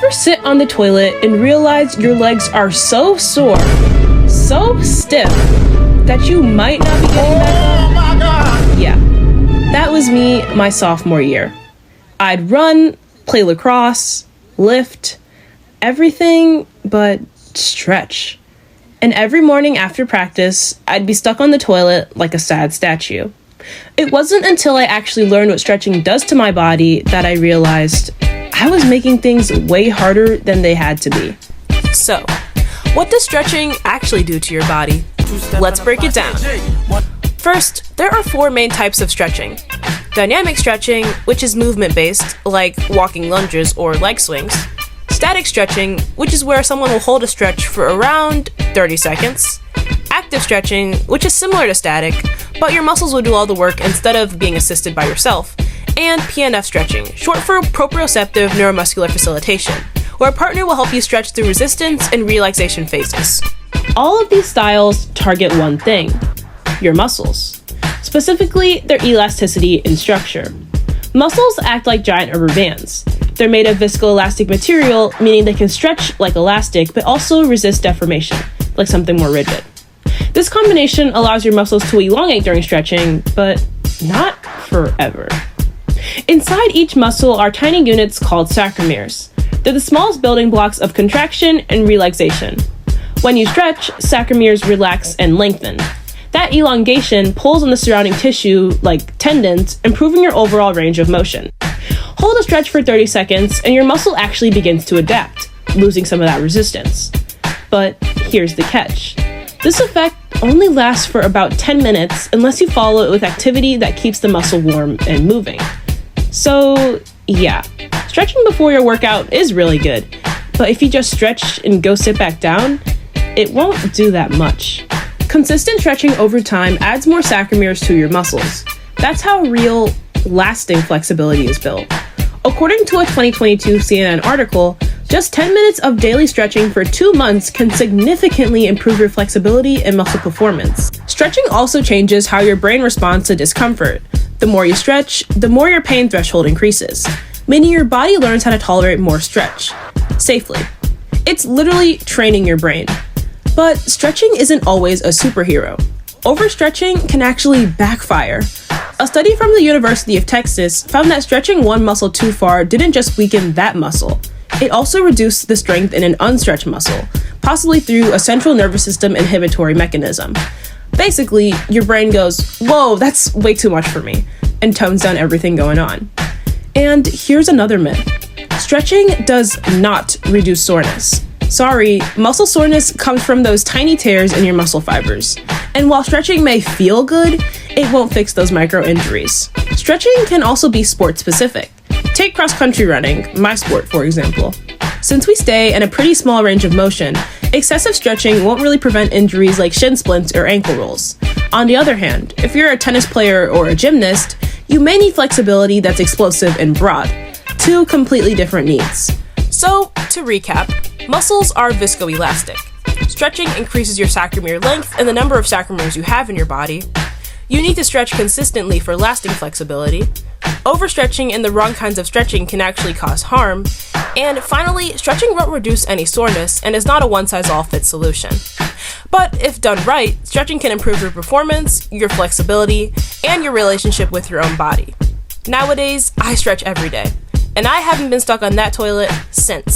ever sit on the toilet and realize your legs are so sore, so stiff, that you might not be getting back up? Oh my God! Yeah, that was me my sophomore year. I'd run, play lacrosse, lift, everything but stretch. And every morning after practice, I'd be stuck on the toilet like a sad statue. It wasn't until I actually learned what stretching does to my body that I realized I was making things way harder than they had to be. So, what does stretching actually do to your body? Let's break it down. First, there are 4 main types of stretching. Dynamic stretching, which is movement-based, like walking lunges or leg swings. Static stretching, which is where someone will hold a stretch for around 30 seconds. Active stretching, which is similar to static, but your muscles will do all the work instead of being assisted by yourself. And PNF stretching, short for proprioceptive neuromuscular facilitation, where a partner will help you stretch through resistance and relaxation phases. All of these styles target one thing: your muscles. Specifically, their elasticity and structure. Muscles act like giant rubber bands. They're made of viscoelastic material, meaning they can stretch like elastic, but also resist deformation, like something more rigid. This combination allows your muscles to elongate during stretching, but not forever. Inside each muscle are tiny units called sarcomeres. They're the smallest building blocks of contraction and relaxation. When you stretch, sarcomeres relax and lengthen. That elongation pulls on the surrounding tissue, like tendons, improving your overall range of motion. Hold a stretch for 30 seconds, and your muscle actually begins to adapt, losing some of that resistance. But here's the catch. This effect only lasts for about 10 minutes unless you follow it with activity that keeps the muscle warm and moving. So, yeah, stretching before your workout is really good, but if you just stretch and go sit back down, it won't do that much. Consistent stretching over time adds more sarcomeres to your muscles. That's how real, lasting flexibility is built. According to a 2022 CNN article, just 10 minutes of daily stretching for 2 months can significantly improve your flexibility and muscle performance. Stretching also changes how your brain responds to discomfort. The more you stretch, the more your pain threshold increases, meaning your body learns how to tolerate more stretch safely. It's literally training your brain. But stretching isn't always a superhero. Overstretching can actually backfire. A study from the University of Texas found that stretching one muscle too far didn't just weaken that muscle. It also reduced the strength in an unstretched muscle, possibly through a central nervous system inhibitory mechanism. Basically, your brain goes, "Whoa, that's way too much for me," and tones down everything going on. And here's another myth. Stretching does not reduce soreness. Sorry, muscle soreness comes from those tiny tears in your muscle fibers. And while stretching may feel good, it won't fix those micro injuries. Stretching can also be sport specific. Take cross-country running, my sport for example. Since we stay in a pretty small range of motion, excessive stretching won't really prevent injuries like shin splints or ankle rolls. On the other hand, if you're a tennis player or a gymnast, you may need flexibility that's explosive and broad. 2 completely different needs. So, to recap, muscles are viscoelastic. Stretching increases your sarcomere length and the number of sarcomeres you have in your body. You need to stretch consistently for lasting flexibility. Overstretching and the wrong kinds of stretching can actually cause harm. And finally, stretching won't reduce any soreness and is not a one-size-all-fits solution. But if done right, stretching can improve your performance, your flexibility, and your relationship with your own body. Nowadays, I stretch every day, and I haven't been stuck on that toilet since.